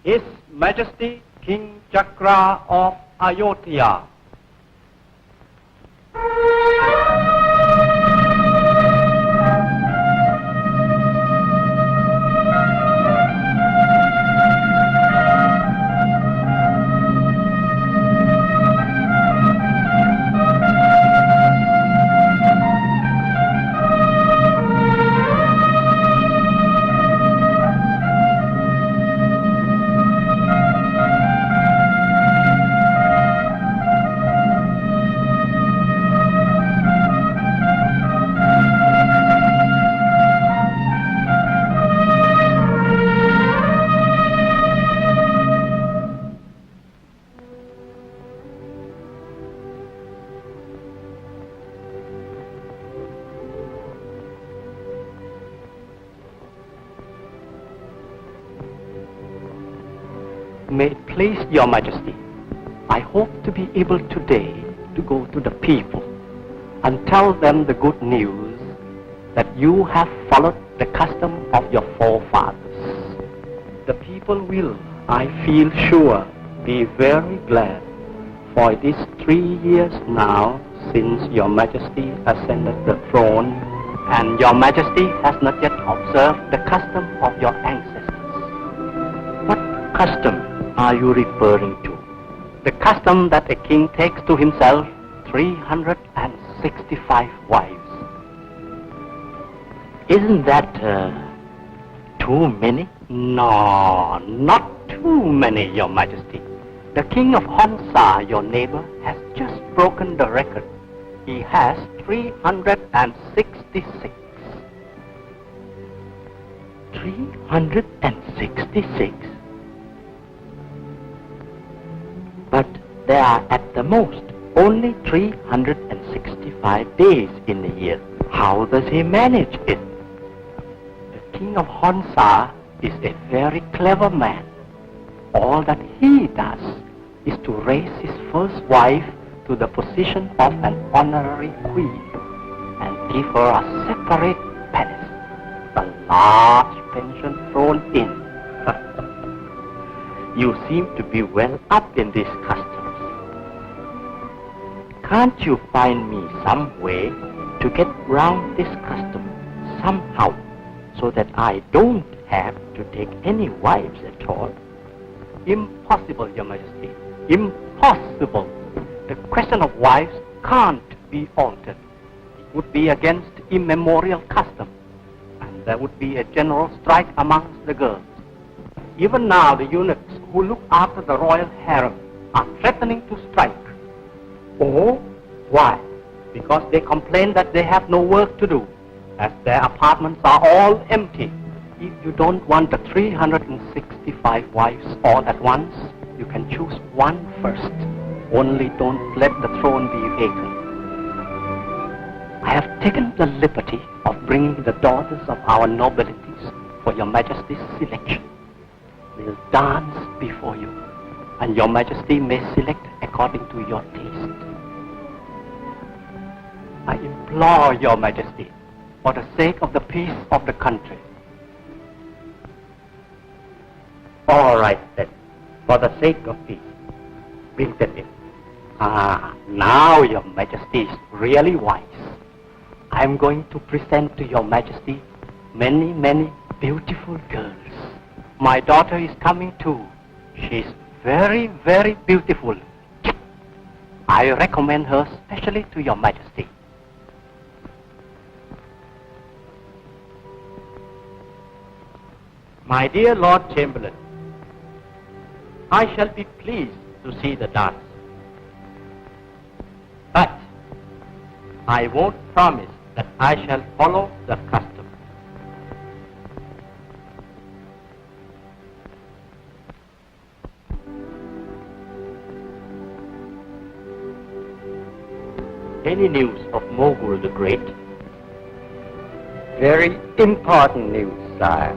His Majesty King Chakra of Ayodhya. May it please Your Majesty, I hope to be able today to go to the people and tell them the good news that you have followed the custom of your forefathers. The people will, I feel sure, be very glad, for it is 3 years now since Your Majesty ascended the throne, and Your Majesty has not yet observed the custom of your ancestors. What custom are you referring to? The custom that a king takes to himself 365 wives. Isn't that too many? No, not too many, Your Majesty. The king of Hansa, your neighbor, has just broken the record. He has 366. 366? But there are at the most only 365 days in a year. How does he manage it? The king of Hansa is a very clever man. All that he does is to raise his first wife to the position of an honorary queen and give her a separate palace, a large pension thrown in. You seem to be well up in these customs. Can't you find me some way to get round this custom somehow so that I don't have to take any wives at all? Impossible, Your Majesty. Impossible. The question of wives can't be altered. It would be against immemorial custom, and there would be a general strike amongst the girls. Even now, the eunuchs who look after the royal harem are threatening to strike. Oh, why? Because they complain that they have no work to do, as their apartments are all empty. If you don't want the 365 wives all at once, you can choose one first. Only don't let the throne be vacant. I have taken the liberty of bringing the daughters of our nobilities for Your Majesty's selection. We'll dance before you, and Your Majesty may select according to your taste. I implore Your Majesty, for the sake of the peace of the country. All right then, for the sake of peace, bring them in. Now Your Majesty is really wise. I'm going to present to Your Majesty many, many beautiful girls. My daughter is coming too. She's very, very beautiful. I recommend her specially to Your Majesty. My dear Lord Chamberlain, I shall be pleased to see the dance. But I won't promise that I shall follow the custom. Any news of Mogul the Great? Very important news, sire.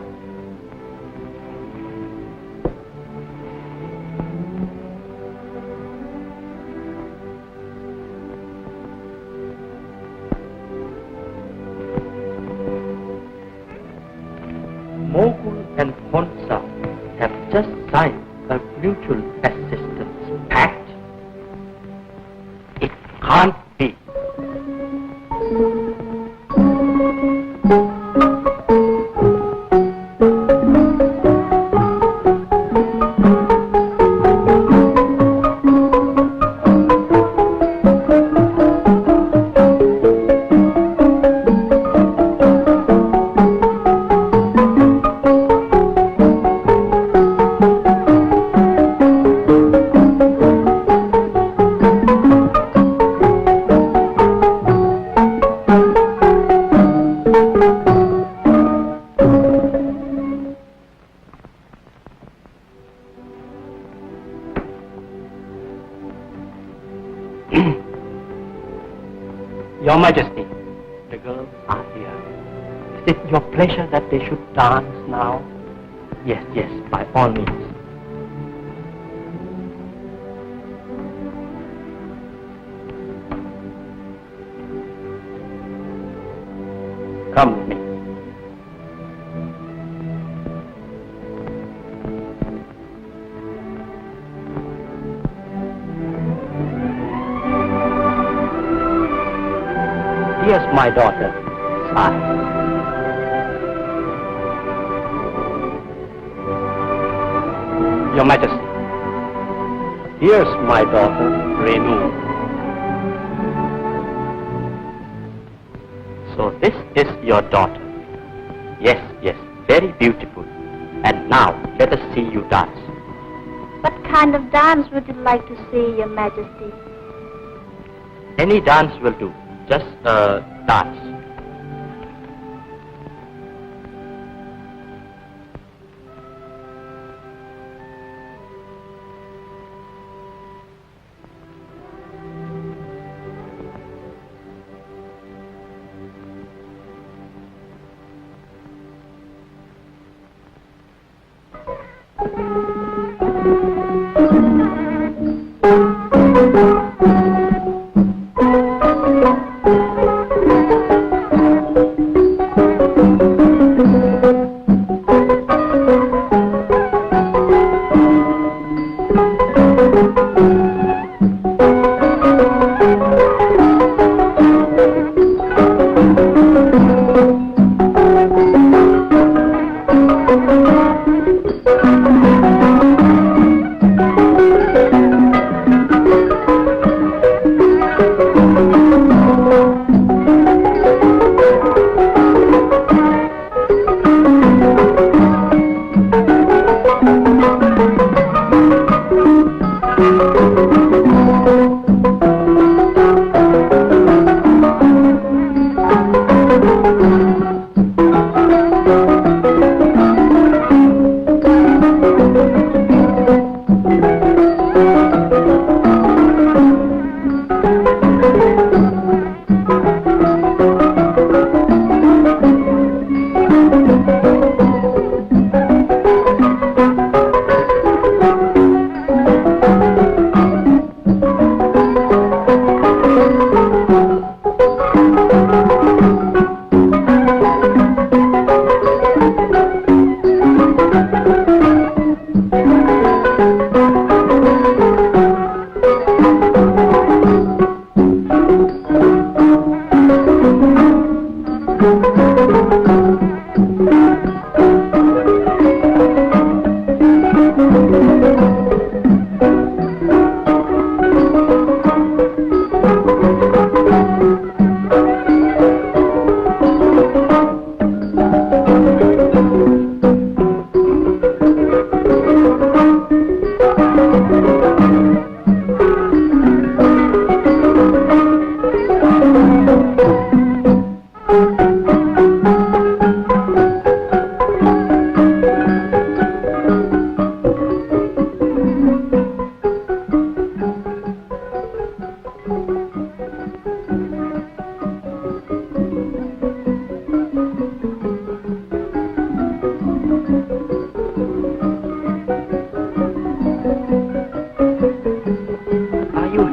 Mogul and Hansa have just signed a mutual assistance pact. It can't be. Your Majesty, the girls are here. Is it your pleasure that they should dance now? Yes, yes, by all means. Come with me. Here's my daughter, Sai. Your Majesty, here's my daughter, Renu. So this is your daughter. Yes, yes, very beautiful. And now, let us see you dance. What kind of dance would you like to see, Your Majesty? Any dance will do. Just dance.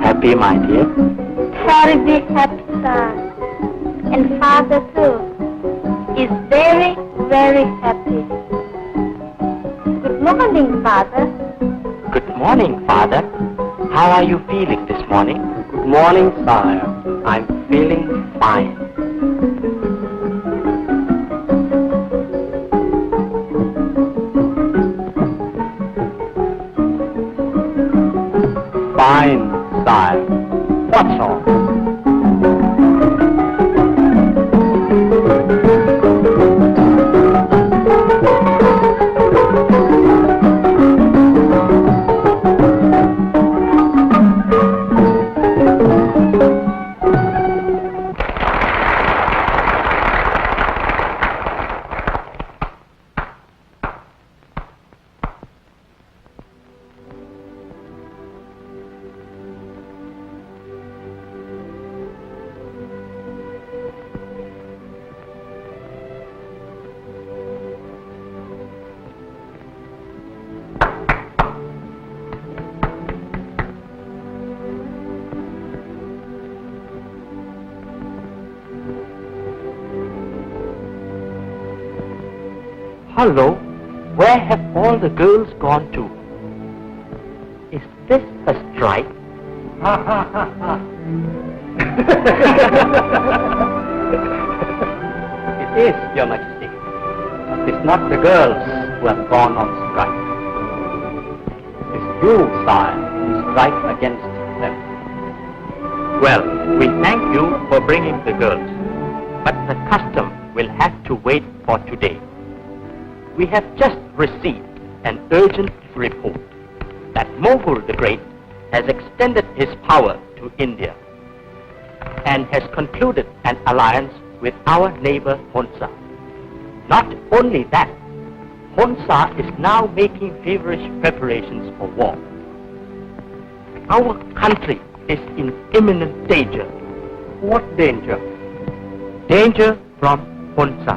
Happy, my dear? Terribly happy, sir. And father too is very, very happy. Good morning, father. Good morning, father. How are you feeling this morning? Good morning, sire. I'm feeling fine. Fine, sire. What's wrong? Hello, where have all the girls gone to? Is this a strike? Ha ha ha ha. It is, Your Majesty. It's not the girls who have gone on strike. It's you, sire, who strike against them. Well, we thank you for bringing the girls, but the custom will have to wait for today. We have just received an urgent report that Mughal the Great has extended his power to India and has concluded an alliance with our neighbor Hansa. Not only that, Hansa is now making feverish preparations for war. Our country is in imminent danger. What danger? Danger from Hansa,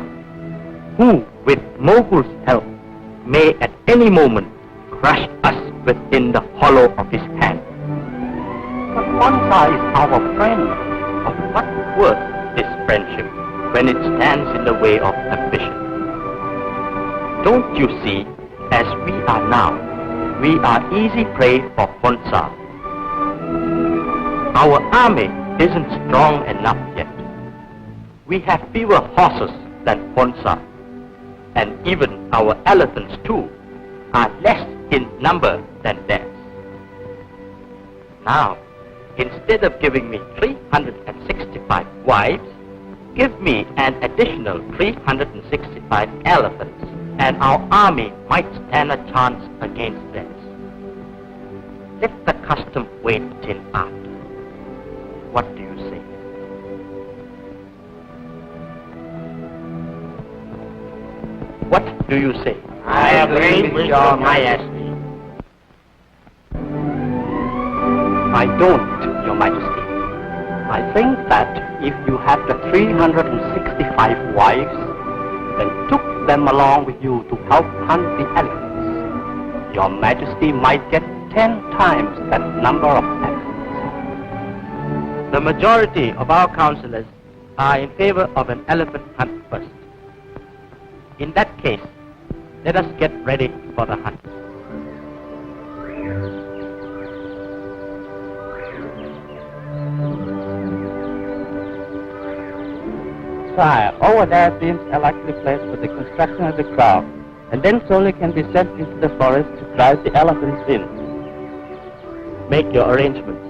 who, with Mughul's help, may at any moment crush us within the hollow of his hand. But Hansa is our friend. Of what worth is friendship when it stands in the way of ambition? Don't you see, as we are now, we are easy prey for Hansa. Our army isn't strong enough yet. We have fewer horses than Hansa, and even our elephants too are less in number than theirs. Now, instead of giving me 365 wives, give me an additional 365 elephants, and our army might stand a chance against theirs. Let the custom wait till after. What do you say? What do you say? I agree with Your Majesty. I don't, Your Majesty. I think that if you had the 365 wives, then took them along with you to help hunt the elephants, Your Majesty might get 10 times that number of elephants. The majority of our councillors are in favor of an elephant hunt first. In that case, let us get ready for the hunt. Sire, over there seems a likely place for the construction of the crowd, and then slowly can be sent into the forest to drive the elephants in. Make your arrangements.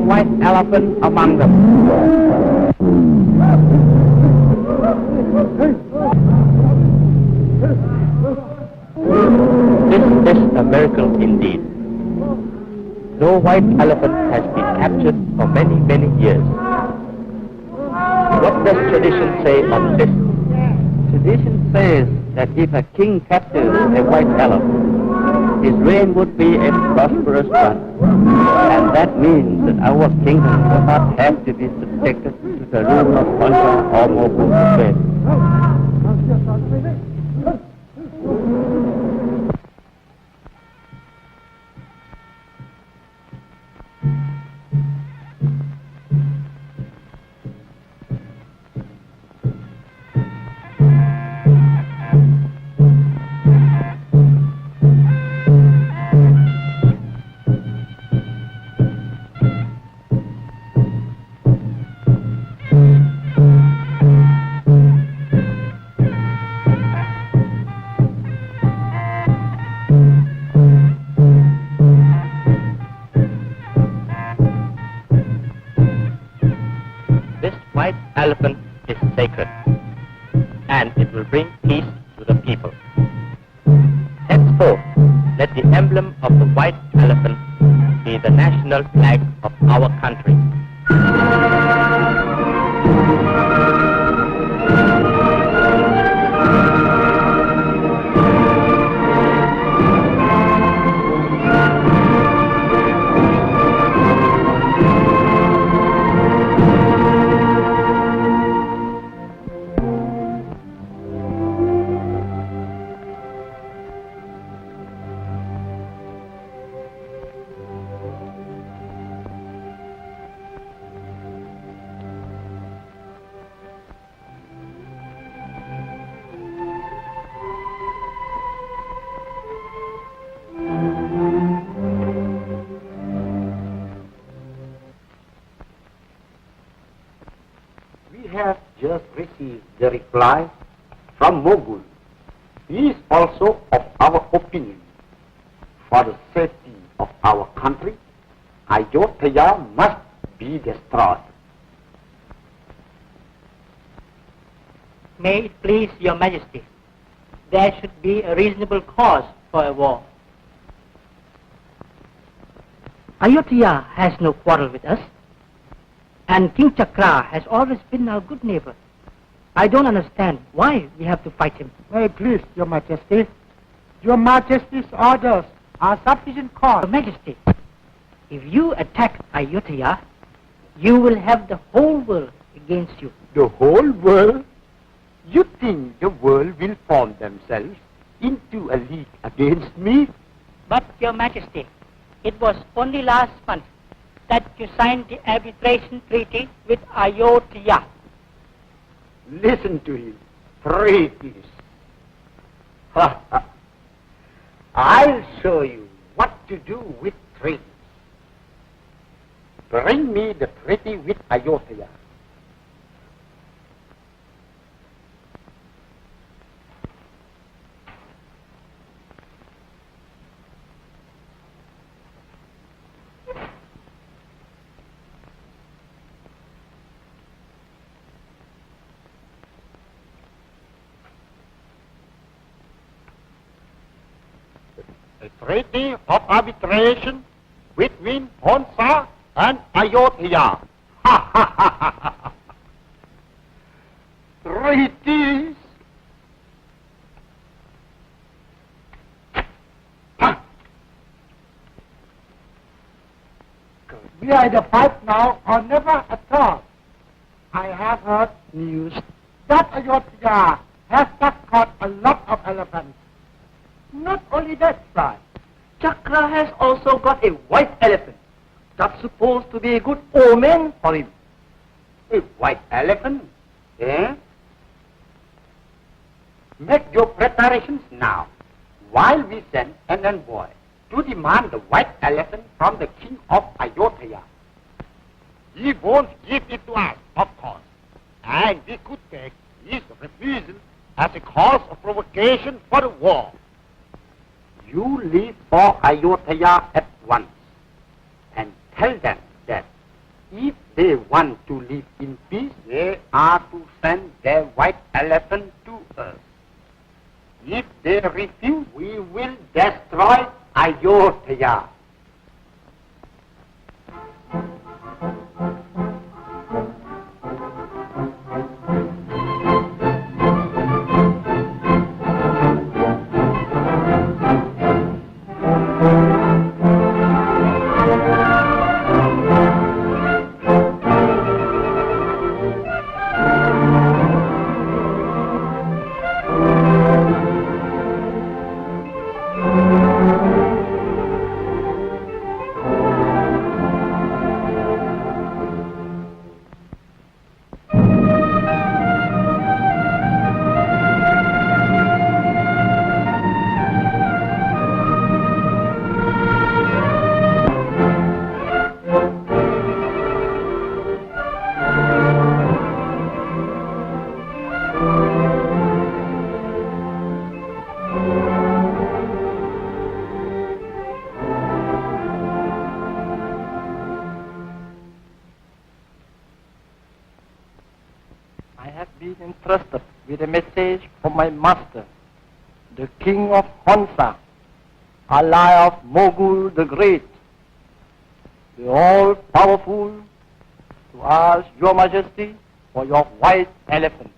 white elephant among them. This is a miracle indeed. No white elephant has been captured for many, many years. What does tradition say on this? Tradition says that if a king captures a white elephant, his reign would be a prosperous one. And that means that our kingdom will not have to be subjected to the rule of Hansa or Mobu. Elephant is sacred, and it will bring peace to the people. Henceforth, let the emblem of the white elephant be the national flag of our country. We have just received the reply from Mogul. He is also of our opinion. For the safety of our country, Ayodhya must be destroyed. May it please your majesty, there should be a reasonable cause for a war. Ayodhya has no quarrel with us, and King Chakra has always been our good neighbor. I don't understand why we have to fight him. May it please your majesty, your majesty's orders are sufficient cause. Your majesty, if you attack Ayodhya, you will have the whole world against you. The whole world? You think the world will form themselves into a league against me? But your majesty, it was only last month that you signed the arbitration treaty with Ayodhya. Listen to him. Treaties. I'll show you what to do with treaties. Bring me the treaty with Ayodhya. A treaty of arbitration between Hansa and Ayodhya. Treaties. We are in the fight now or never at all. I have heard news that Ayodhya has just caught a lot of elephants. Not only that, sir. Chakra has also got a white elephant. That's supposed to be a good omen for him. A white elephant? Eh? Make your preparations now, while we send an envoy to demand the white elephant from the king of Ayodhya. He won't give it to us, of course, and we could take his refusal as a cause of provocation for a war. You leave for Ayodhya at once and tell them that they want to live in peace, they are to send their white elephant to us. If they refuse, we will destroy Ayodhya. I have been entrusted with a message from my master, the king of Hansa, ally of Mogul the Great, the all-powerful, to ask your majesty for your white elephant.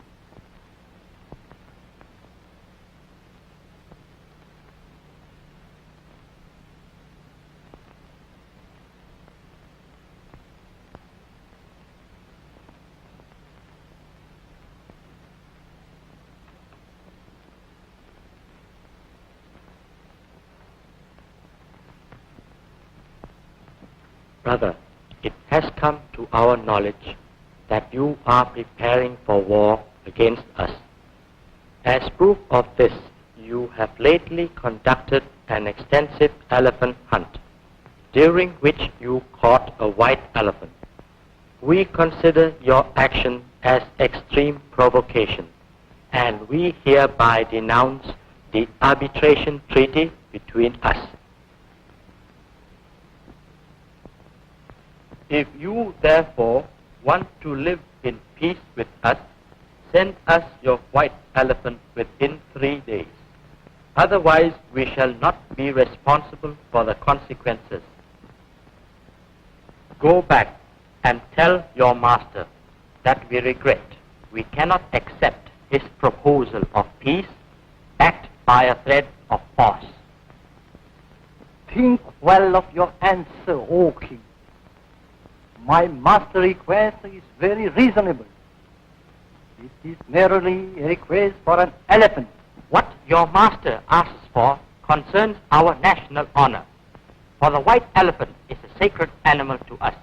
Brother, it has come to our knowledge that you are preparing for war against us. As proof of this, you have lately conducted an extensive elephant hunt, during which you caught a white elephant. We consider your action as extreme provocation, and we hereby denounce the arbitration treaty between us. If you therefore want to live in peace with us, send us your white elephant within 3 days. Otherwise, we shall not be responsible for the consequences. Go back and tell your master that we regret we cannot accept his proposal of peace backed by a threat of force. Think well of your answer, O king. My master's request is very reasonable. It is merely a request for an elephant. What your master asks for concerns our national honor, for the white elephant is a sacred animal to us.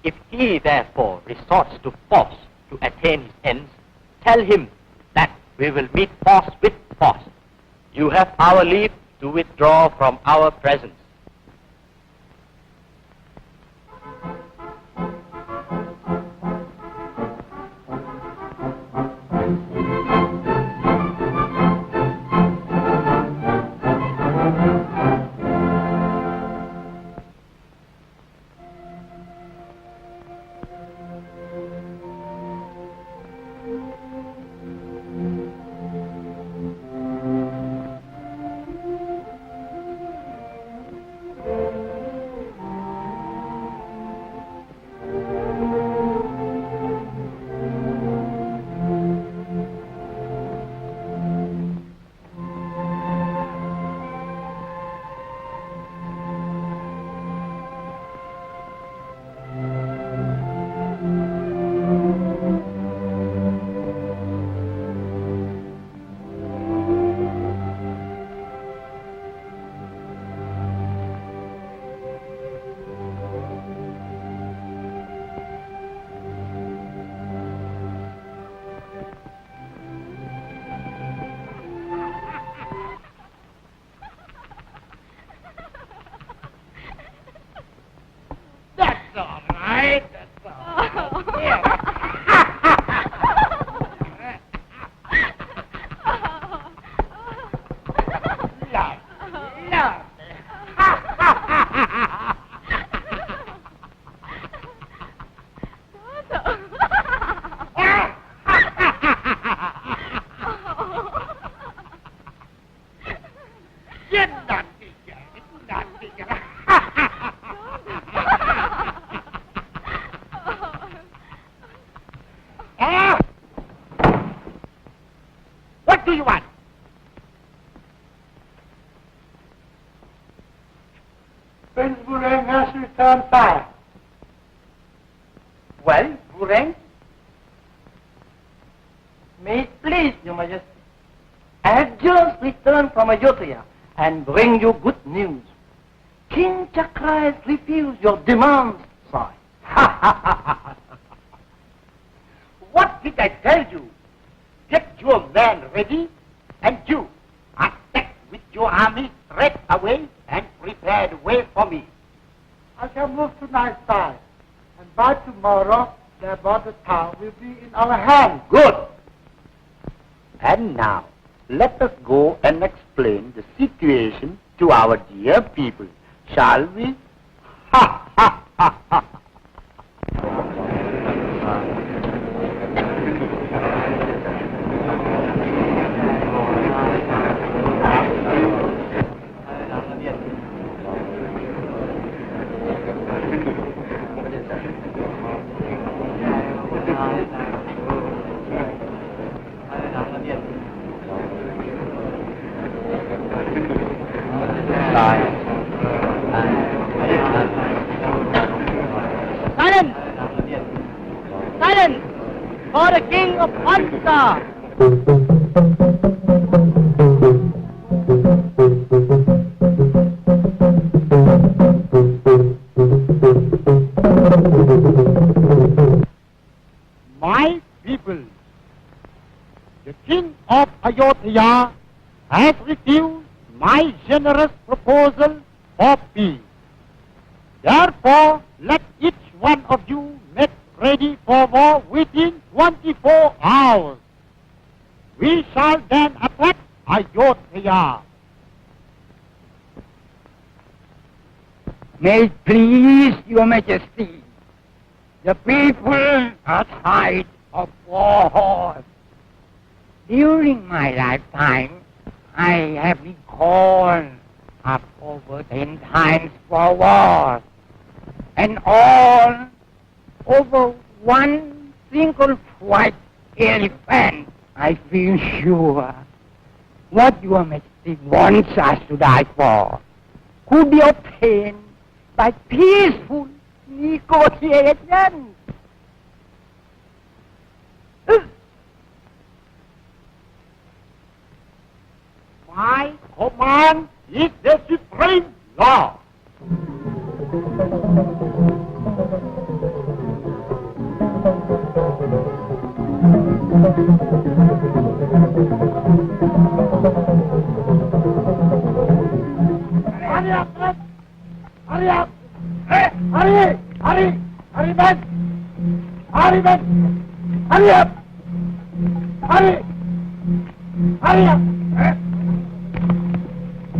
If he therefore resorts to force to attain his ends, tell him that we will meet force with force. You have our leave to withdraw from our presence. Well, Purang, may it please Your Majesty, I have just returned from Ayodhya and bring you good news. King Chakra has refused your demands, sire. What did I tell you? Get your men ready, and you attack with your army straight away and prepare the way for me. I shall move tonight, sire, and by tomorrow the border town will be in our hands. Good. And now, let us go and explain the situation to our dear people, shall we? Ha ha ha ha! Silence! Silence! For the king of Hansa! My people, the king of Ayodhya has refused my generous proposal for peace. Therefore, let each one of you make ready for war within 24 hours. We shall then attack Ayodhya. May it please Your Majesty, the people are tired of war. During my lifetime, I have been called up over 10 times for wars, and all over one single white elephant. I feel sure what Your Majesty wants us to die for could be obtained by peaceful negotiations. My command is the supreme law. Hurry up, man! Hurry up! Hey, hurry! Hurry! Hurry, man! Hurry, man! Hurry up! Hurry! Hurry up! Hey.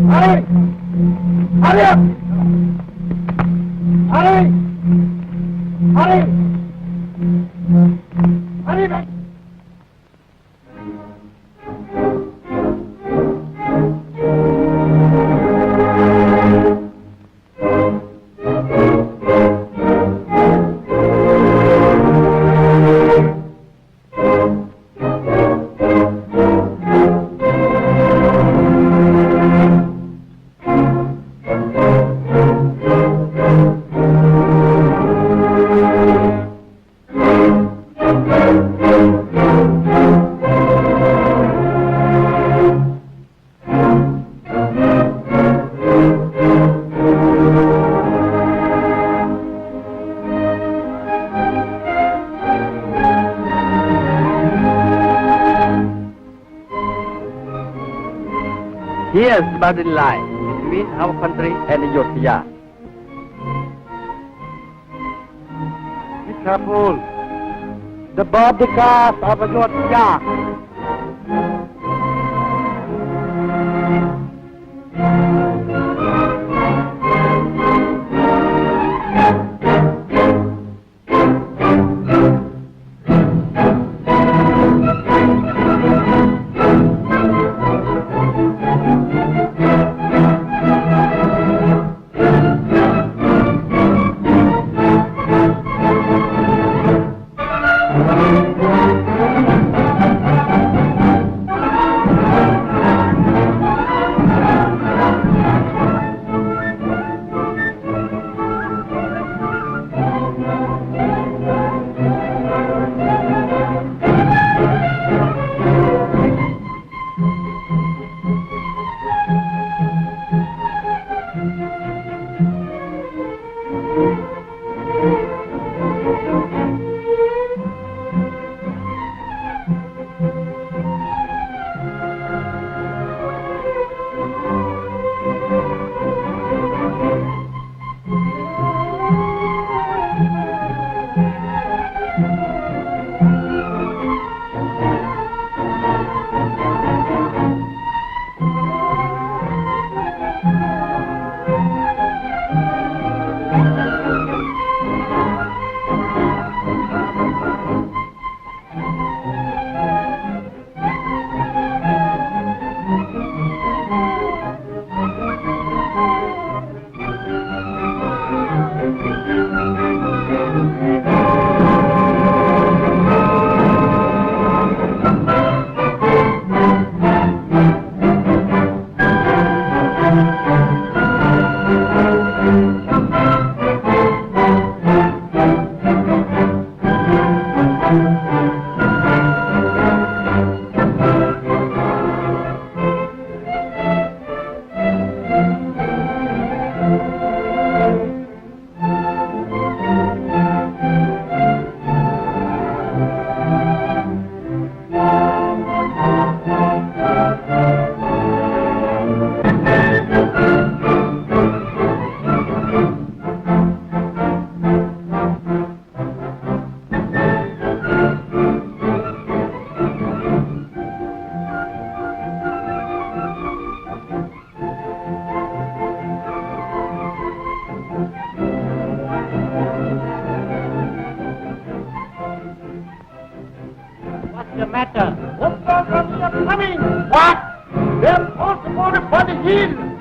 Hurry! Hurry up! Hurry! Hurry! Hurry, man! Here's the boundary line between our country and Ayodhya. Be careful. The bodyguards of Ayodhya. the matter? What's coming? What? They're possible for the hill.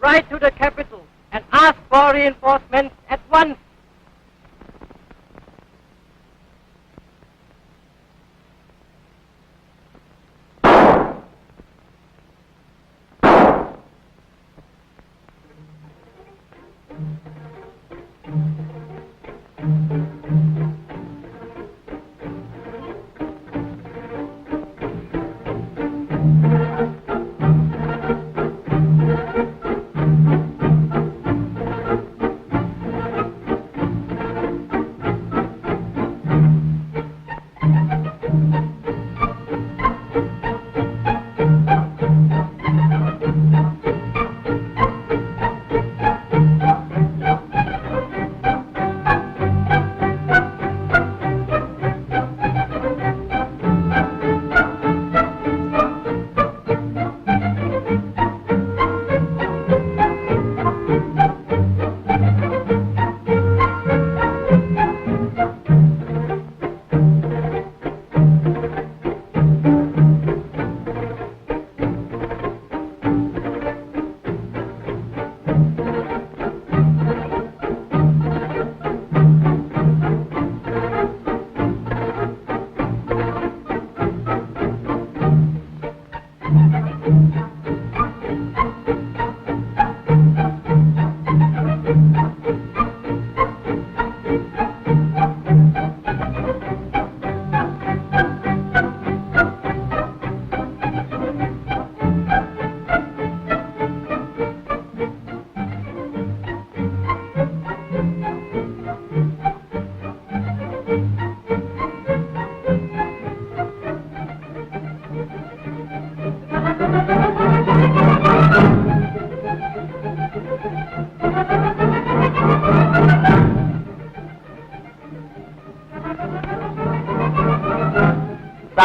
Write to the capital and ask for reinforcements at once.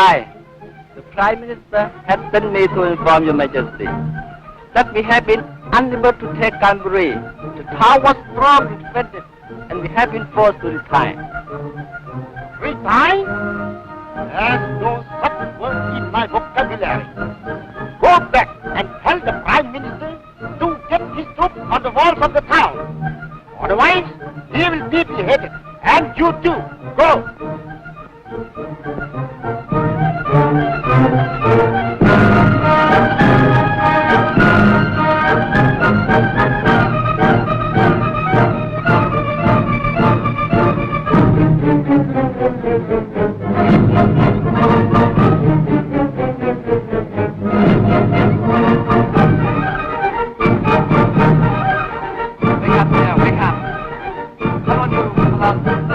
reply. The Prime Minister has sent me to inform Your Majesty that we have been unable to take Canberra. The town was strongly defended, and we have been forced to retire. Retire? There's no such word in my vocabulary. Go back and tell the Prime Minister to get his troops on the walls of the town. Otherwise, he will be beheaded. And you too. Go. Wake up. Come on, you. Come on.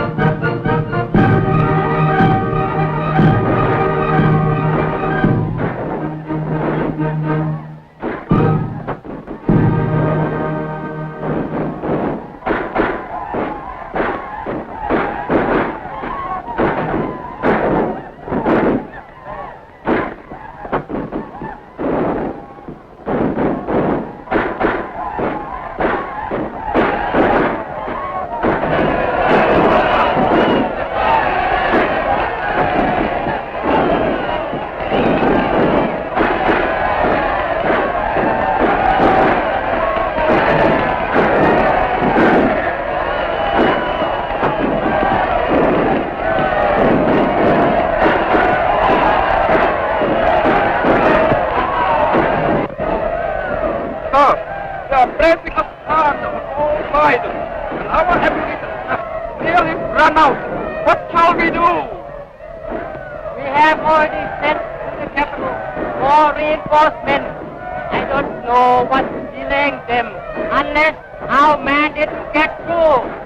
run out. What shall we do? We have already sent to the capital more reinforcements. I don't know what's delaying them unless our mandate to get through.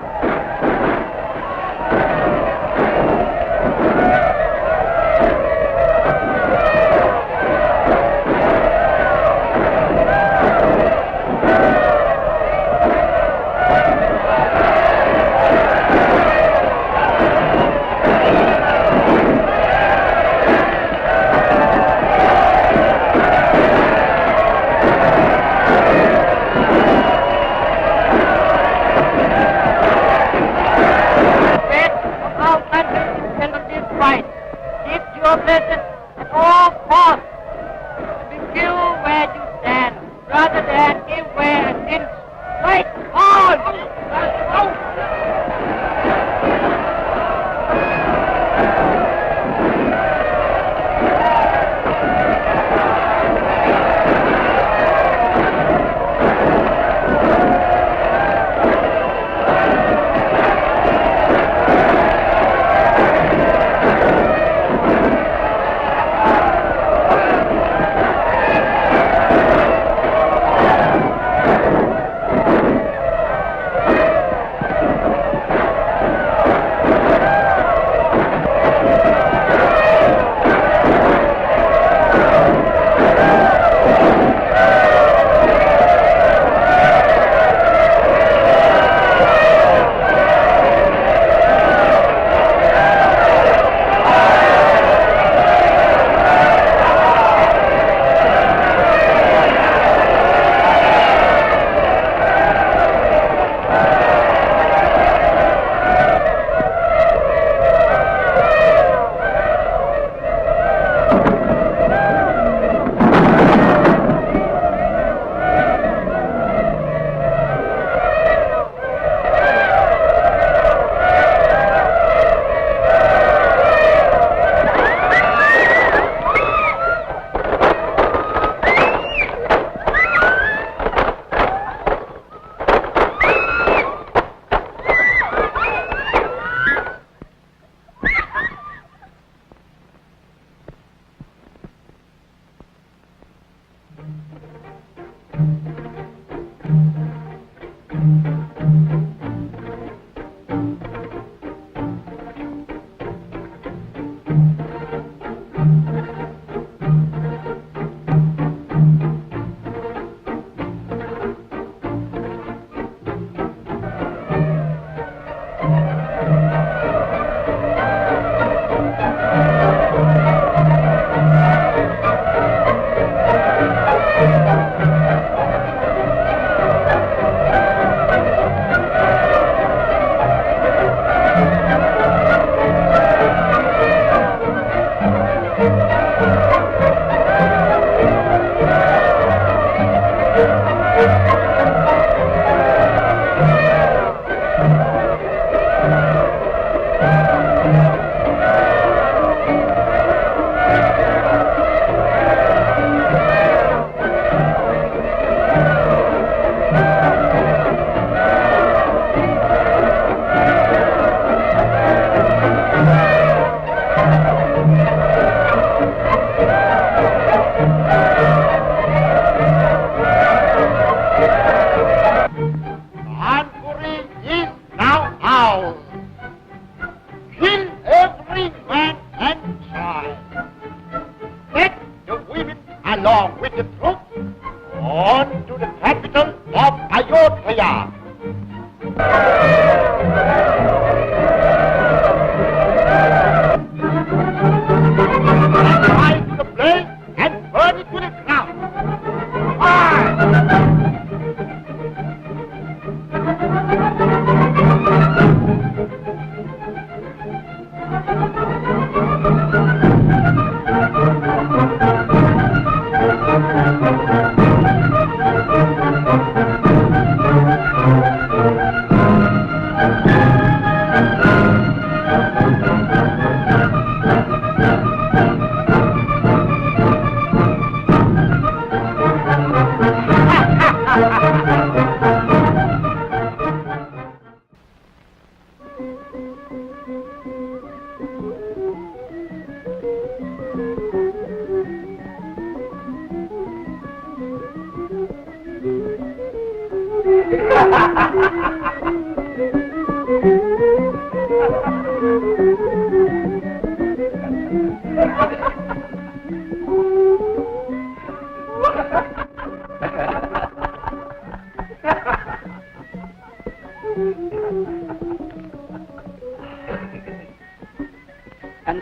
And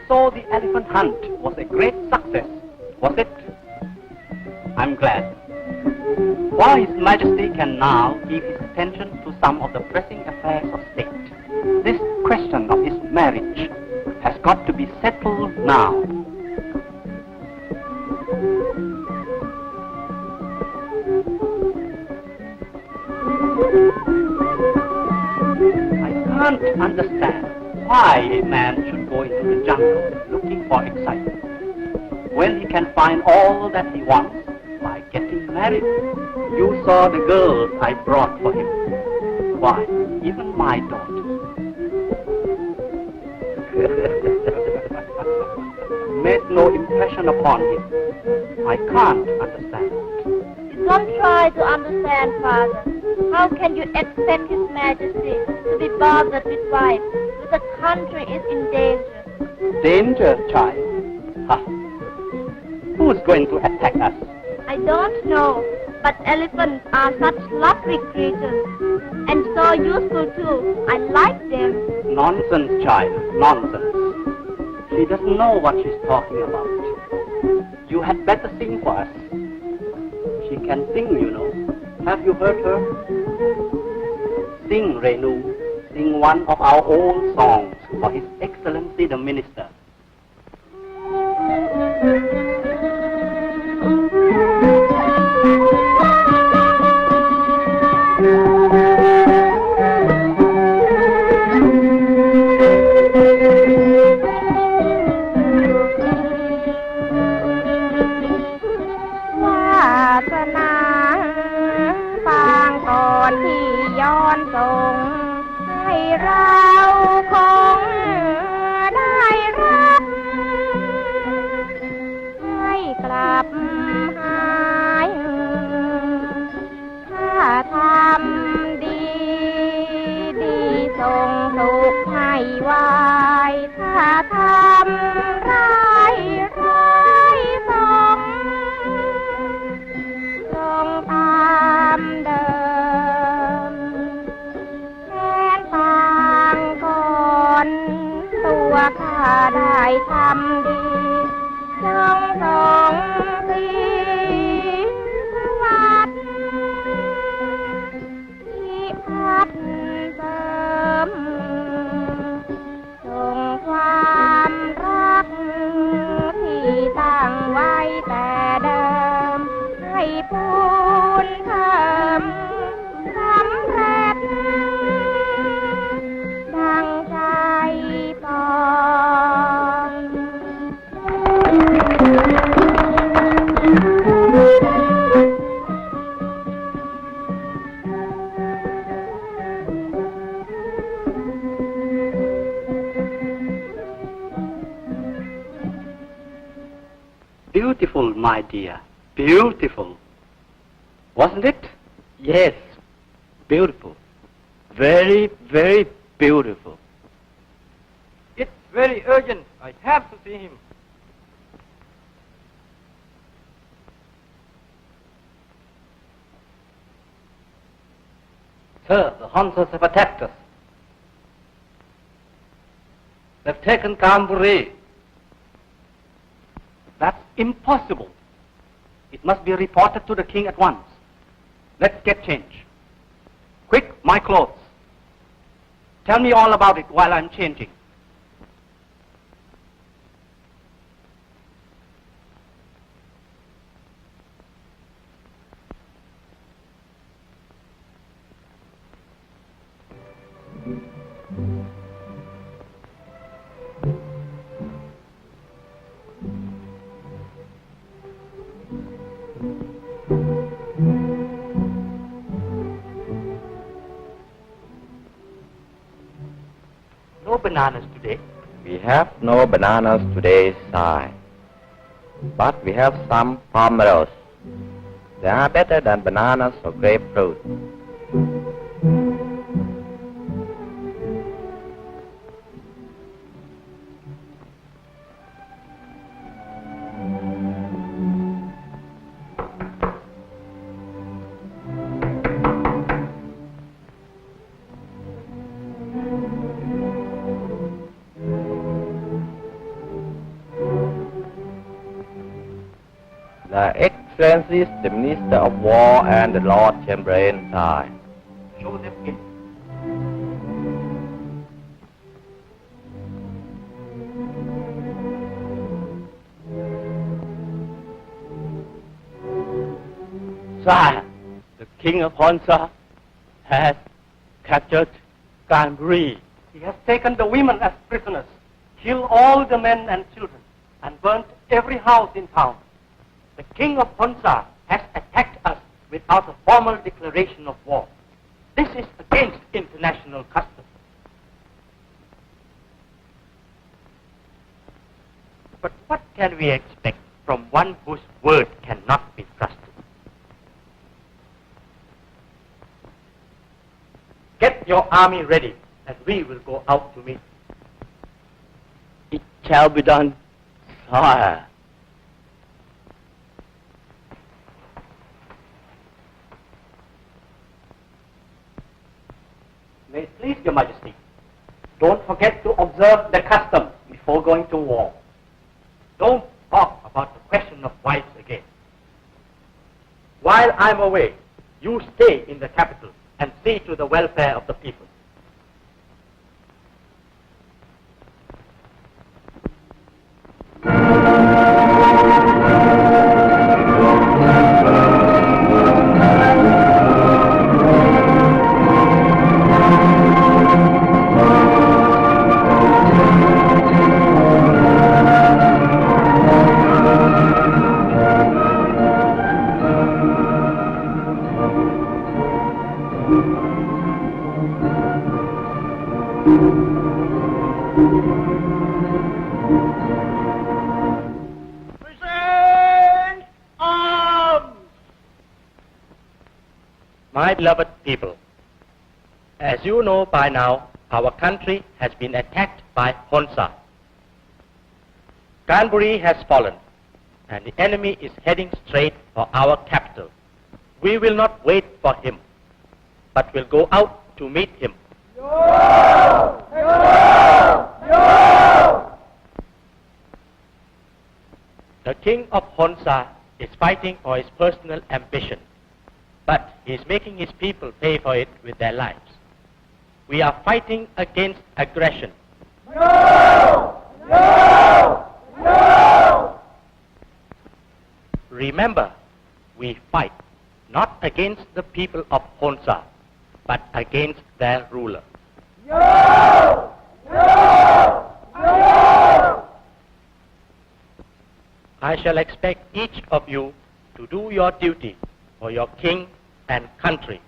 so the elephant hunt was a great success, was it? I'm glad. For His Majesty can now give his attention to some of the pressing affairs of state. This question of his marriage has got to be settled now. I can't understand why a man should go into the jungle looking for excitement when he can find all that he wants by getting married. You saw the girls I brought for him. Why, even my daughter made no impression upon him. I can't understand. You don't try to understand, Father. How can you expect His Majesty to be bothered with wives when the country is in danger? Danger, child? Huh. Who's going to attack us? I don't know, but elephants are such lovely creatures. And so useful too. I like them. Nonsense, child, nonsense. She doesn't know what she's talking about. You had better sing for us. She can sing, you know. Have you heard her? Sing, Renu. Sing one of our old songs for His Excellency the Minister. Beautiful, my dear. Beautiful. Wasn't it? Yes, beautiful. Very, very beautiful. It's very urgent. I have to see him. Sir, the Hansas have attacked us. They've taken Kamburi. That's impossible. It must be reported to the king at once. Let's get change. Quick, my clothes. Tell me all about it while I'm changing. No bananas today. We have no bananas today, sire. But we have some pomeros. They are better than bananas or grapefruit. Excellencies, the Minister of War and the Lord Chamberlain Tsai. Show them in. Sire, the King of Hansa has captured Ganburi. He has taken the women as prisoners, killed all the men and children, and burnt every house in town. The King of Hansa has attacked us without a formal declaration of war. This is against international custom. But what can we expect from one whose word cannot be trusted? Get your army ready, and we will go out to meet. It shall be done, sire. May it please your majesty, don't forget to observe the custom before going to war. Don't talk about the question of wives again. While I'm away, you stay in the capital and see to the welfare of the people. My beloved people, as you know by now, our country has been attacked by Hansa. Ganburi has fallen, and the enemy is heading straight for our capital. We will not wait for him, but will go out to meet him. The king of Hansa is fighting for his personal ambition, but he is making his people pay for it with their lives. We are fighting against aggression. Remember, we fight not against the people of Hansa, but against their ruler. I shall expect each of you to do your duty for your king and country.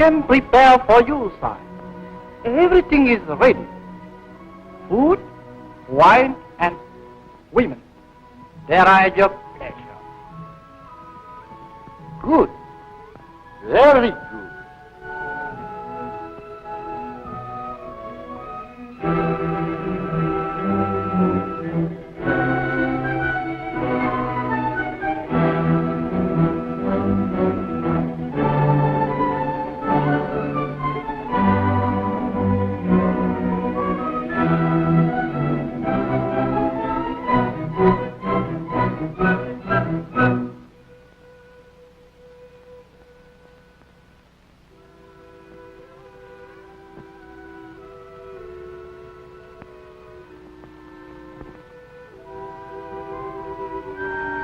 can prepare for you, sire. Everything is ready. Food, wine, and women. They are at your pleasure. Good. Very good.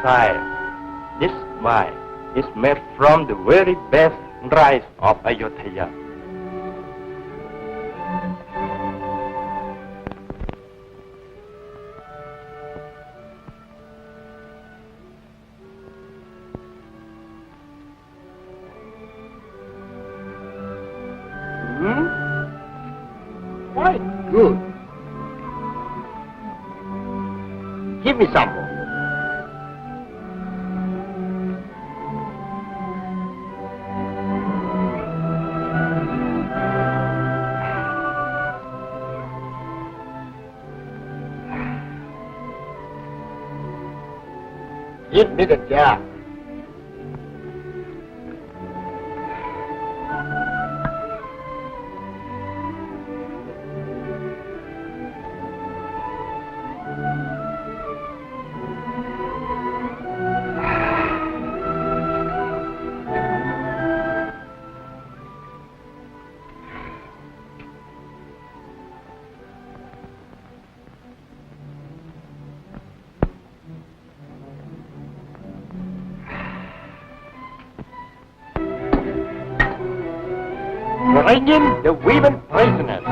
Sire, this wine is made from the very best rice of Ayodhya. Quite good. Give me some more. Give me the jar. Bring in the women prisoners.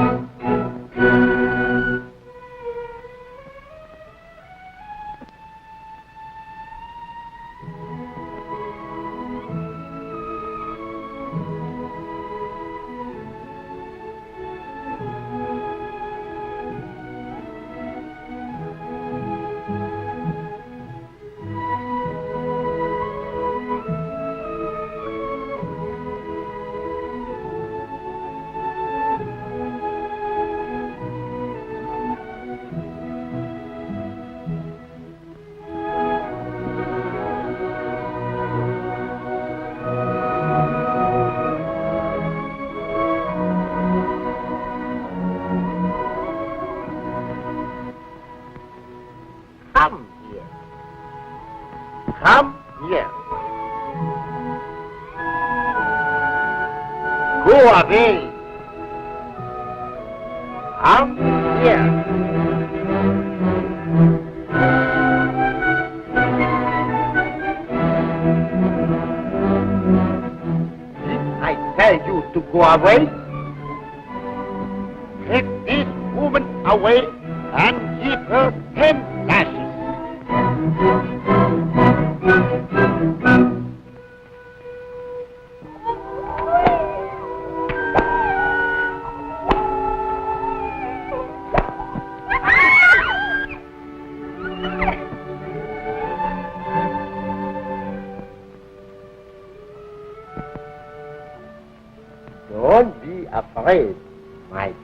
Come here. Come here. Go away. Come here. Did I tell you to go away? Take this woman away and give her 10 lashes. Don't be afraid, my dear.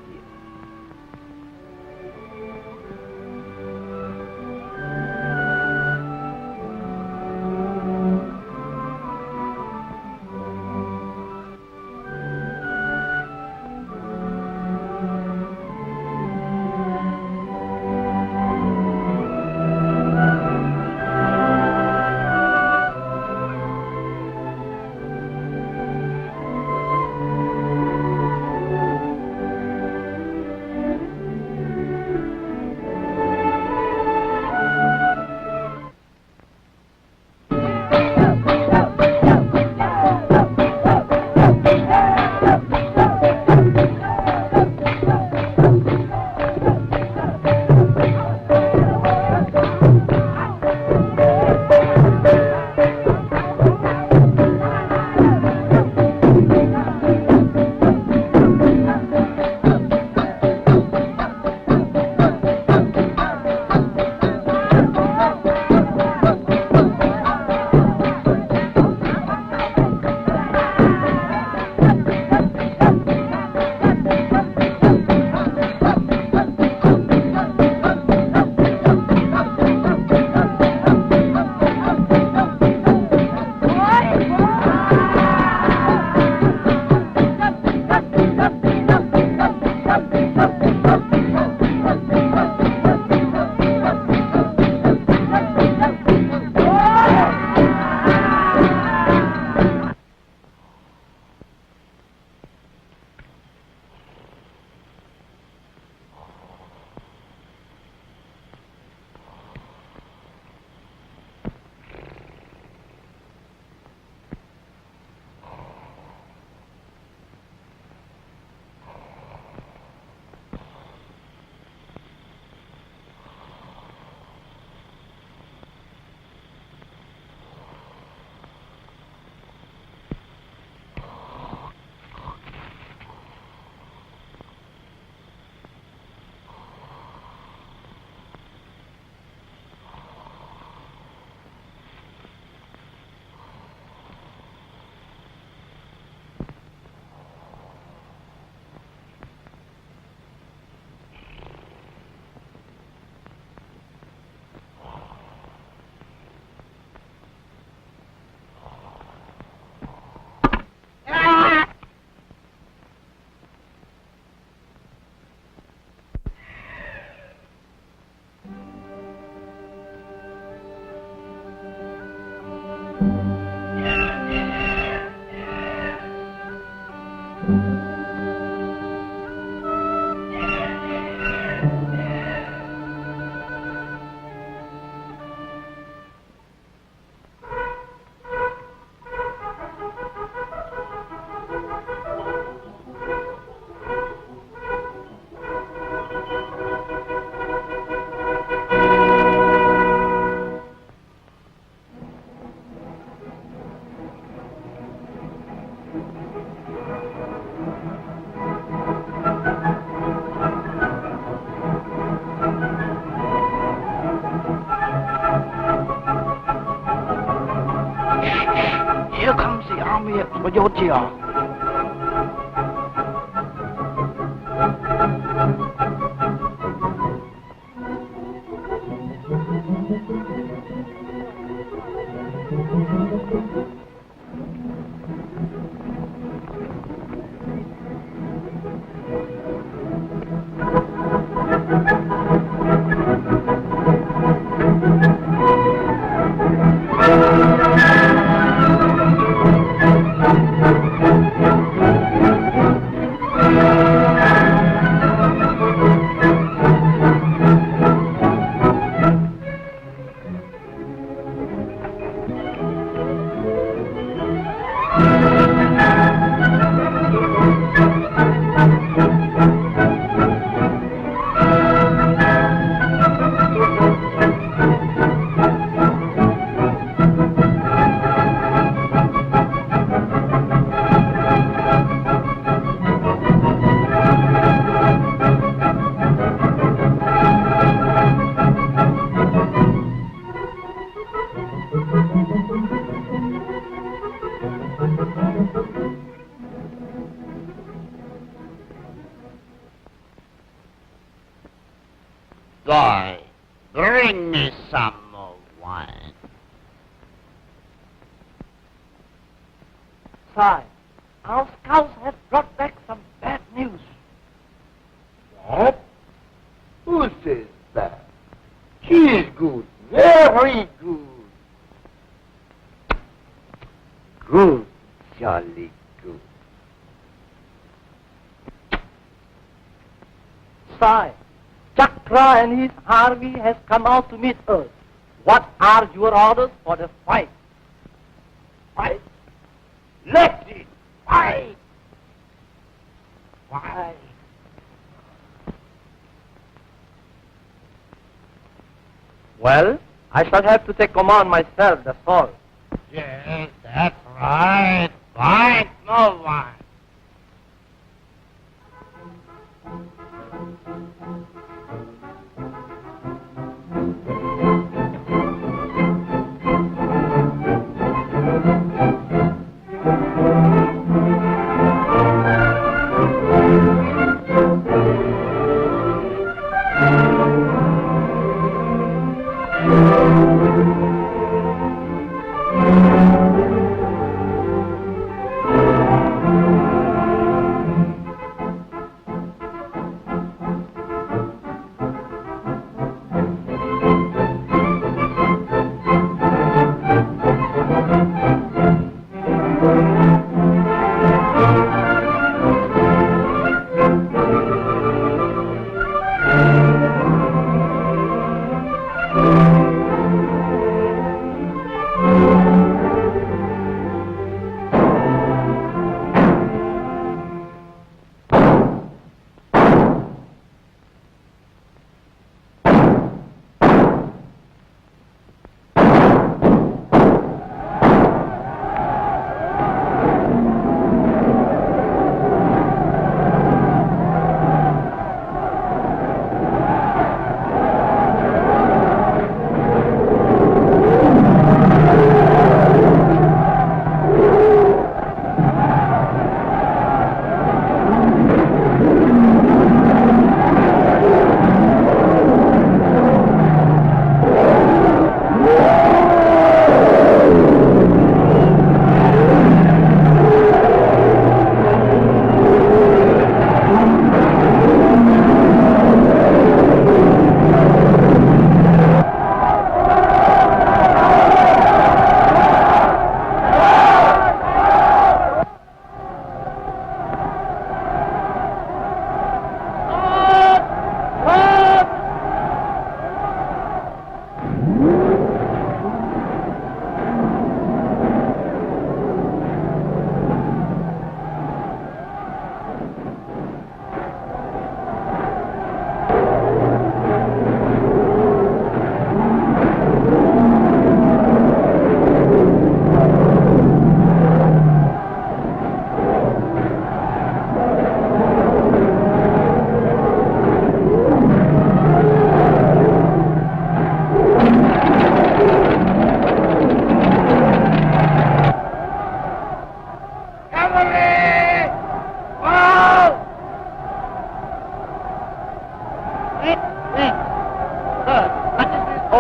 Here comes the army of Ayodhya. Boy, bring me some more wine. Sire, our scouts have brought back some bad news. What? Who says that? She is good, very good. Good, jolly good. Sire, Chakra and his army has come out to meet us. What are your orders for the fight? Fight? Let it fight! Why? Well, I shall have to take command myself, that's all. Yes, that's right. Fight, no one.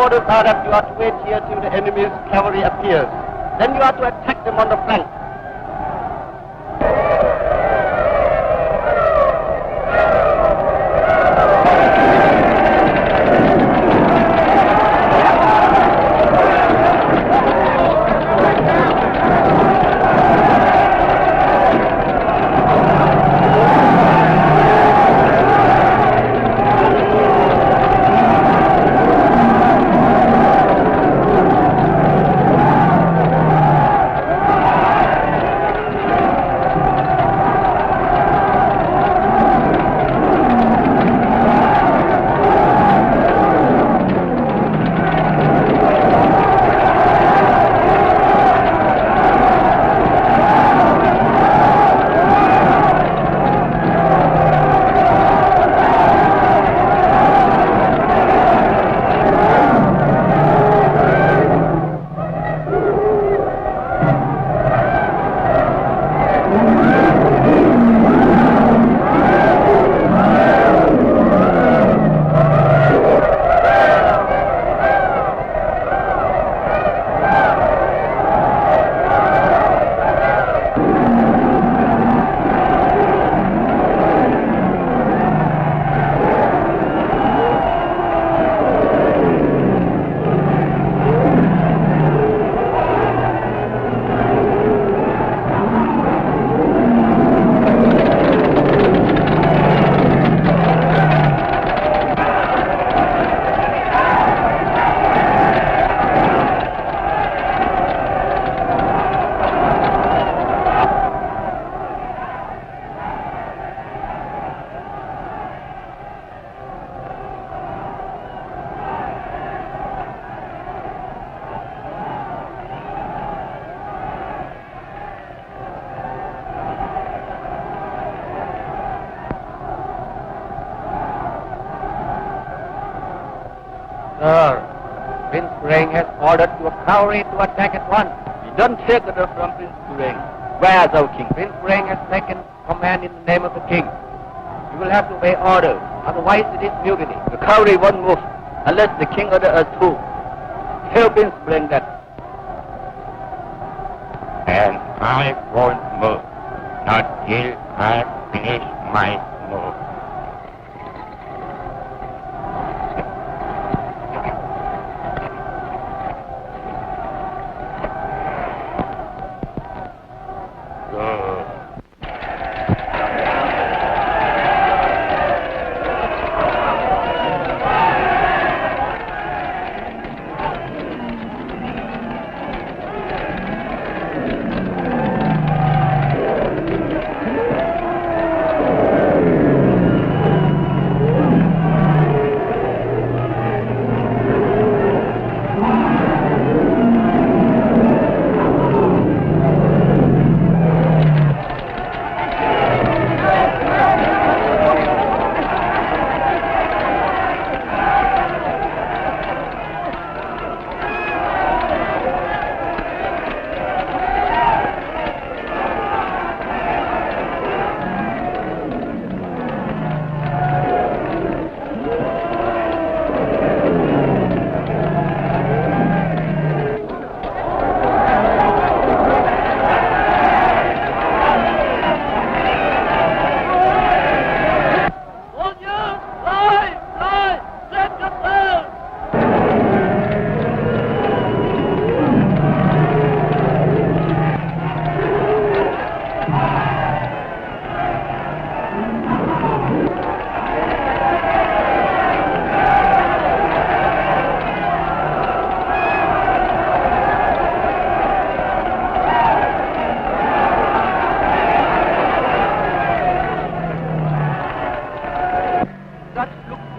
orders are that you are to wait here till the enemy's cavalry appears. Then you are to attack them on the flank. Sir, Prince Kureng has ordered your cavalry to attack at once. We don't take order from Prince Kureng. Where is our king? Prince Kureng has taken command in the name of the king. You will have to obey orders, otherwise it is mutiny. The cavalry won't move unless the king orders us to. Tell Prince Kureng that. And I won't move, not till I finish my move.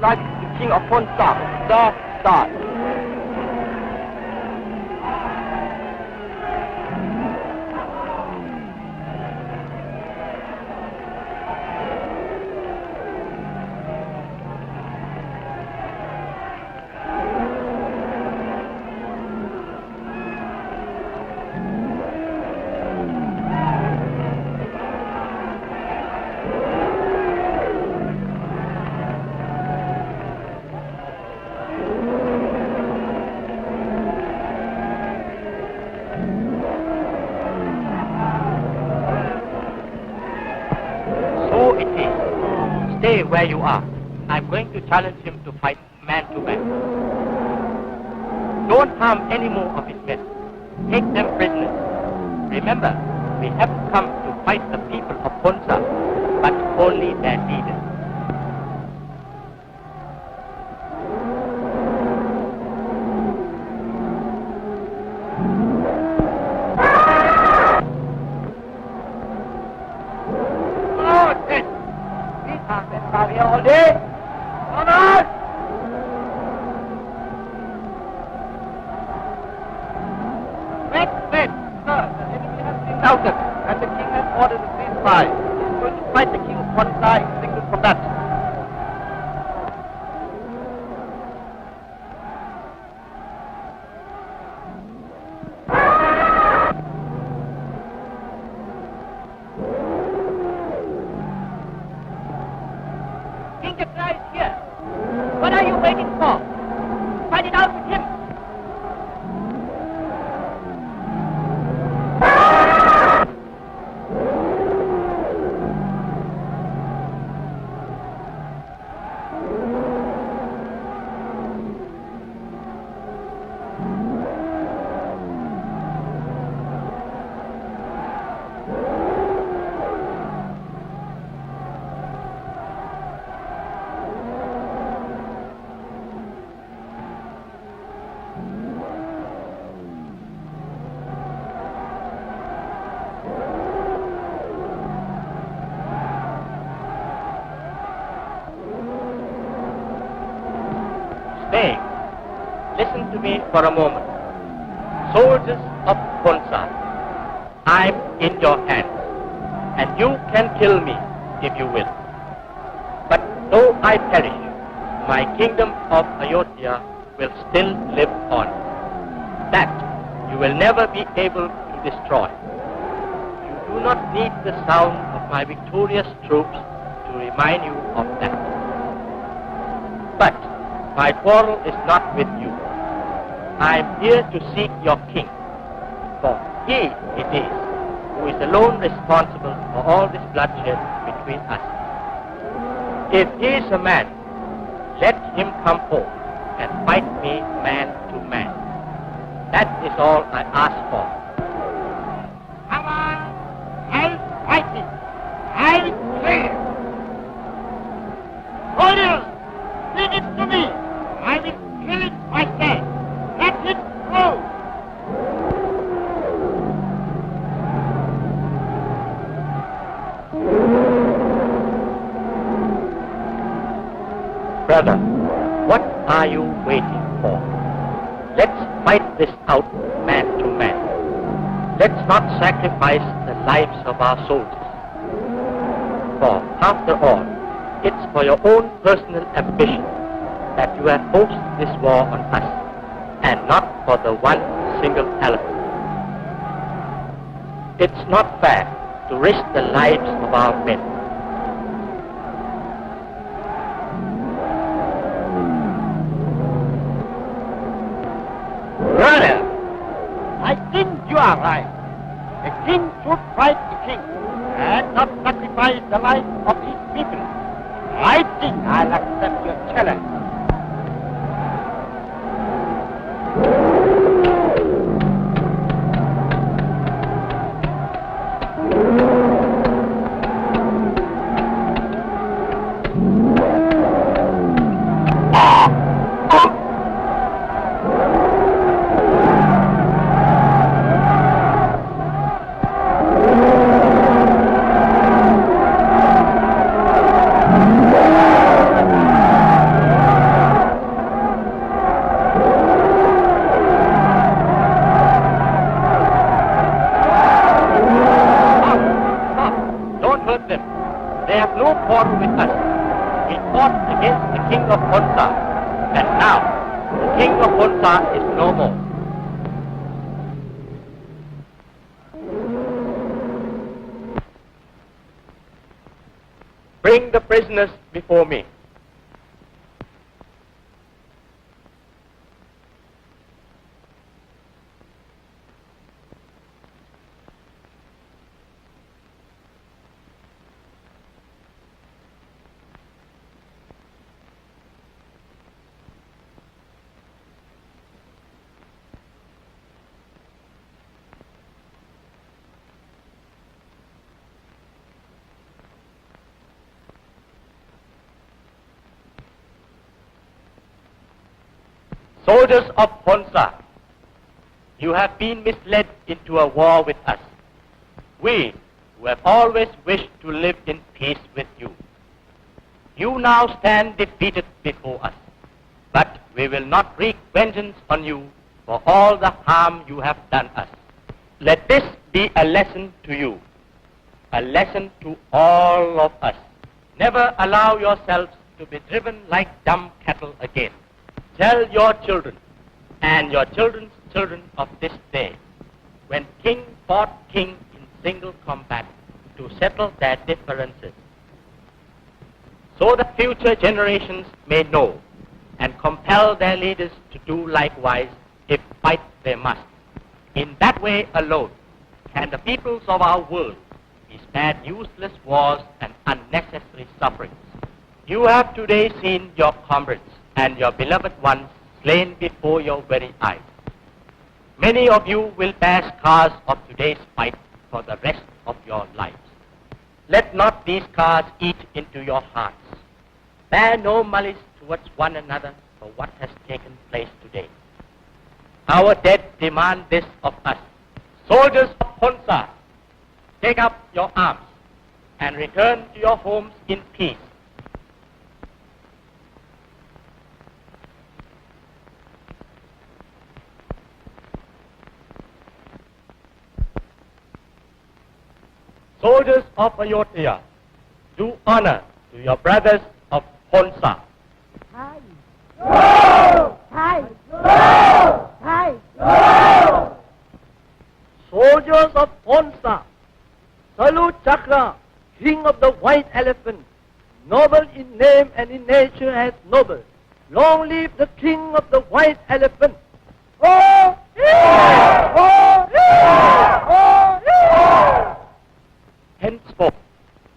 Like the king of Hansa, Dark Star. where you are. I'm going to challenge him to fight man to man. Don't harm any more of his men. Take them prisoners. Remember, we haven't come to fight the people of Hansa, but only their leaders. All day. Come on! Wait, sir. The enemy has been routed, and the king has ordered a ceasefire. He's going to fight the king of Hansa in single combat. King Chakra is here. What are you waiting for? Fight it out with him. Stay. Listen to me for a moment. Soldiers of Hansa, I'm in your hands, and you can kill me if you will. But though I perish, my kingdom of Ayodhya will still live on. That you will never be able to destroy. You do not need the sound of my victorious troops to remind you of that. But my quarrel is not with you. I am here to seek your king, for he it is who is alone responsible for all this bloodshed between us. If he is a man, let him come home and fight me man to man. That is all I ask for. Come on, I'll fight it. I'll play. Warriors, leave it to me. I will kill it myself. Let it go. Brother, what are you waiting for? Let's fight this out man to man. Let's not sacrifice the lives of our soldiers. For after all, it's for your own personal ambition that you have forced this war on us, and not for the one single elephant. It's not fair to risk the lives of our men. Brother, I think you are right. The king should fight the king and not sacrifice the life of his people. I think I'll accept your challenge. They have no quarrel with us. We fought against the king of Hansa, and now the king of Hansa is no more. Bring the prisoners before me. Soldiers of Hansa, you have been misled into a war with us. We, who have always wished to live in peace with you. You now stand defeated before us, but we will not wreak vengeance on you for all the harm you have done us. Let this be a lesson to you, a lesson to all of us. Never allow yourselves to be driven like dumb cattle again. Tell your children and your children's children of this day, when king fought king in single combat, to settle their differences, so that future generations may know and compel their leaders to do likewise if fight they must. In that way alone can the peoples of our world be spared useless wars and unnecessary sufferings. You have today seen your comrades and your beloved ones slain before your very eyes. Many of you will bear scars of today's fight for the rest of your lives. Let not these scars eat into your hearts. Bear no malice towards one another for what has taken place today. Our dead demand this of us. Soldiers of Hansa, take up your arms and return to your homes in peace. Soldiers of Ayodhya, do honor to your brothers of Hansa. Thai. No! Thai. No! Thai. No! Soldiers of Hansa, salute Chakra, king of the white elephant, noble in name and in nature as noble. Long live the king of the white elephant. Oh! Yeah! Oh! Yeah! Oh! Yeah! Henceforth,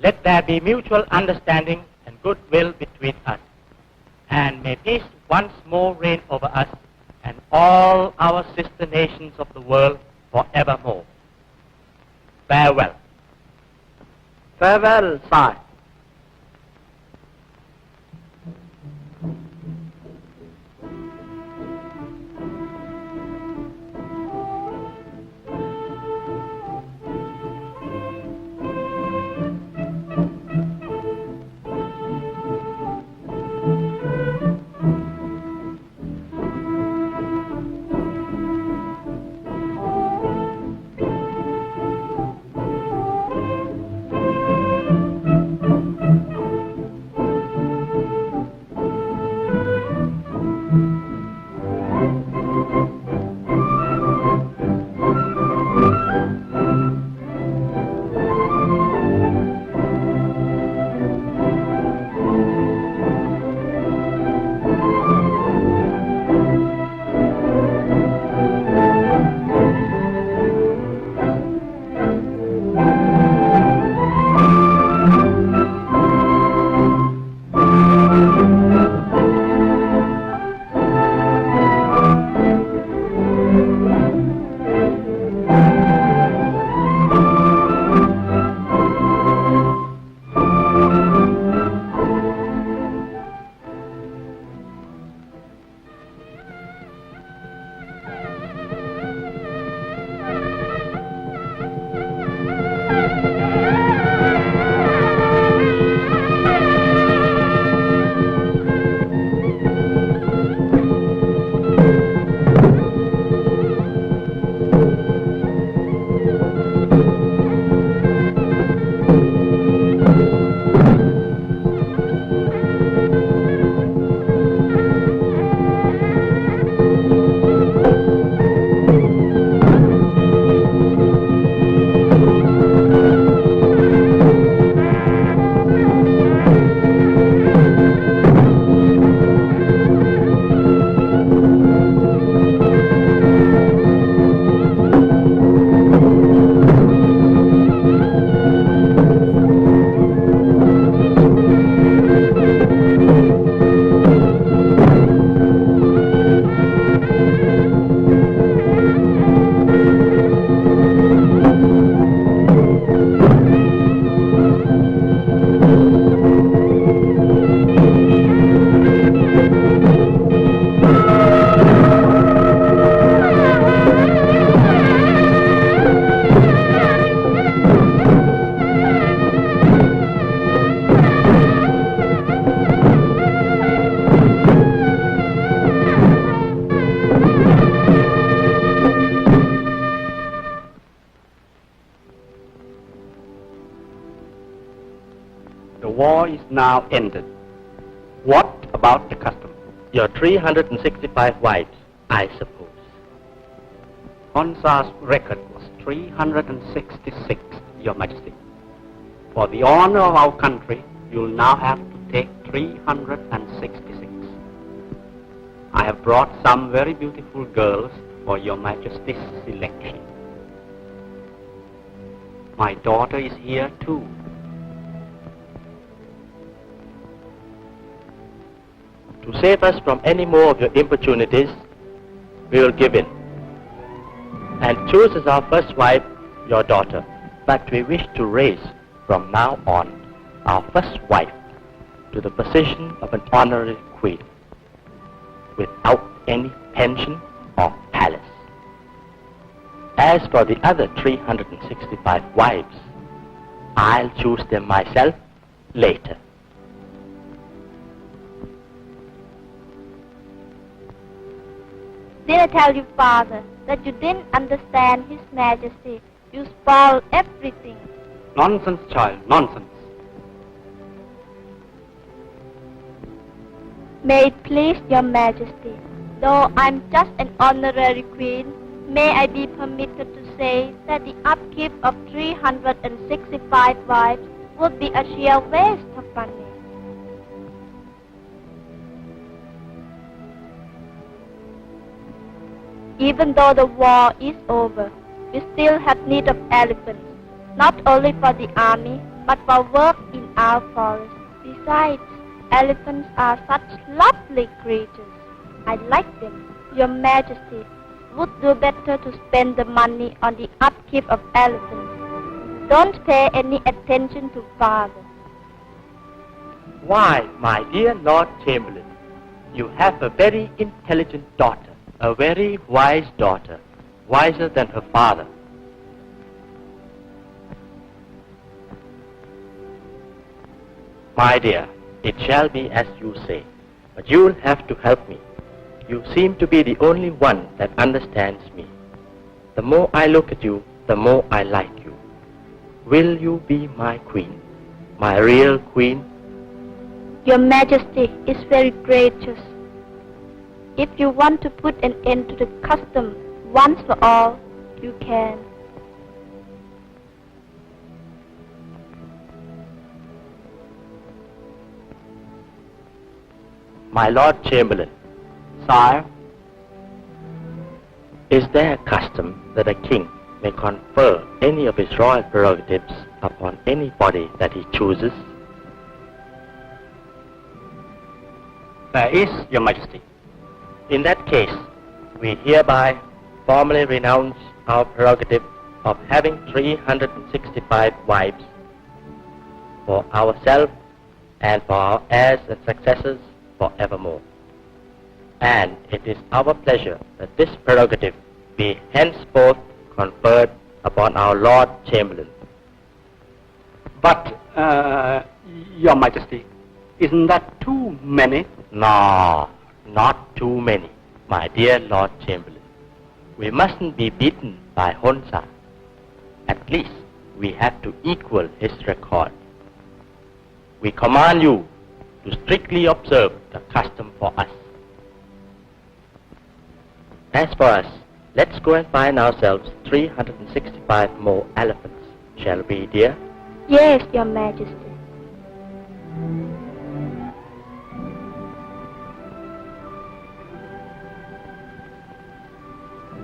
let there be mutual understanding and goodwill between us, and may peace once more reign over us and all our sister nations of the world forevermore. Farewell. Farewell, sire. is now ended. What about the custom? Your 365 wives, I suppose. Hansa's record was 366, Your Majesty. For the honor of our country, you'll now have to take 366. I have brought some very beautiful girls for Your Majesty's selection. My daughter is here too. To save us from any more of your importunities, we will give in and choose as our first wife your daughter. But we wish to raise from now on our first wife to the position of an honorary queen without any pension or palace. As for the other 365 wives, I'll choose them myself later. Did I tell you, Father, that you didn't understand His Majesty? You spoiled everything. Nonsense, child, nonsense. May it please Your Majesty, though I'm just an honorary queen, may I be permitted to say that the upkeep of 365 wives would be a sheer waste of money. Even though the war is over, we still have need of elephants, not only for the army, but for work in our forest. Besides, elephants are such lovely creatures. I like them. Your Majesty would do better to spend the money on the upkeep of elephants. Don't pay any attention to Father. Why, my dear Lord Chamberlain, you have a very intelligent daughter, a very wise daughter, wiser than her father. My dear, it shall be as you say, but you'll have to help me. You seem to be the only one that understands me. The more I look at you, the more I like you. Will you be my queen, my real queen? Your Majesty is very gracious. If you want to put an end to the custom once for all, you can. My Lord Chamberlain, Sire, is there a custom that a king may confer any of his royal prerogatives upon anybody that he chooses? there is, Your Majesty. In that case, we hereby formally renounce our prerogative of having 365 wives for ourselves and for our heirs and successors forevermore. And it is our pleasure that this prerogative be henceforth conferred upon our Lord Chamberlain. But, Your Majesty, isn't that too many? No, not too many, my dear Lord Chamberlain. We mustn't be beaten by Hansa. At least we have to equal his record. We command you to strictly observe the custom for us. As for us, let's go and find ourselves 365 more elephants, shall we, dear? Yes, Your Majesty.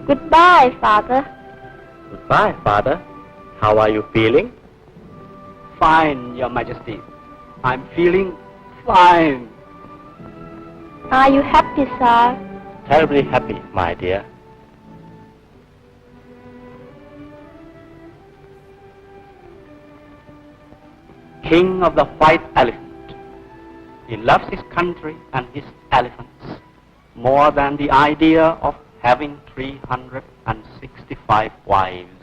Goodbye, Father. Goodbye, Father. How are you feeling? Fine, Your Majesty. I'm feeling fine. Are you happy, sir? Terribly happy, my dear. King of the white elephant. He loves his country and his elephants more than the idea of having 365 wives.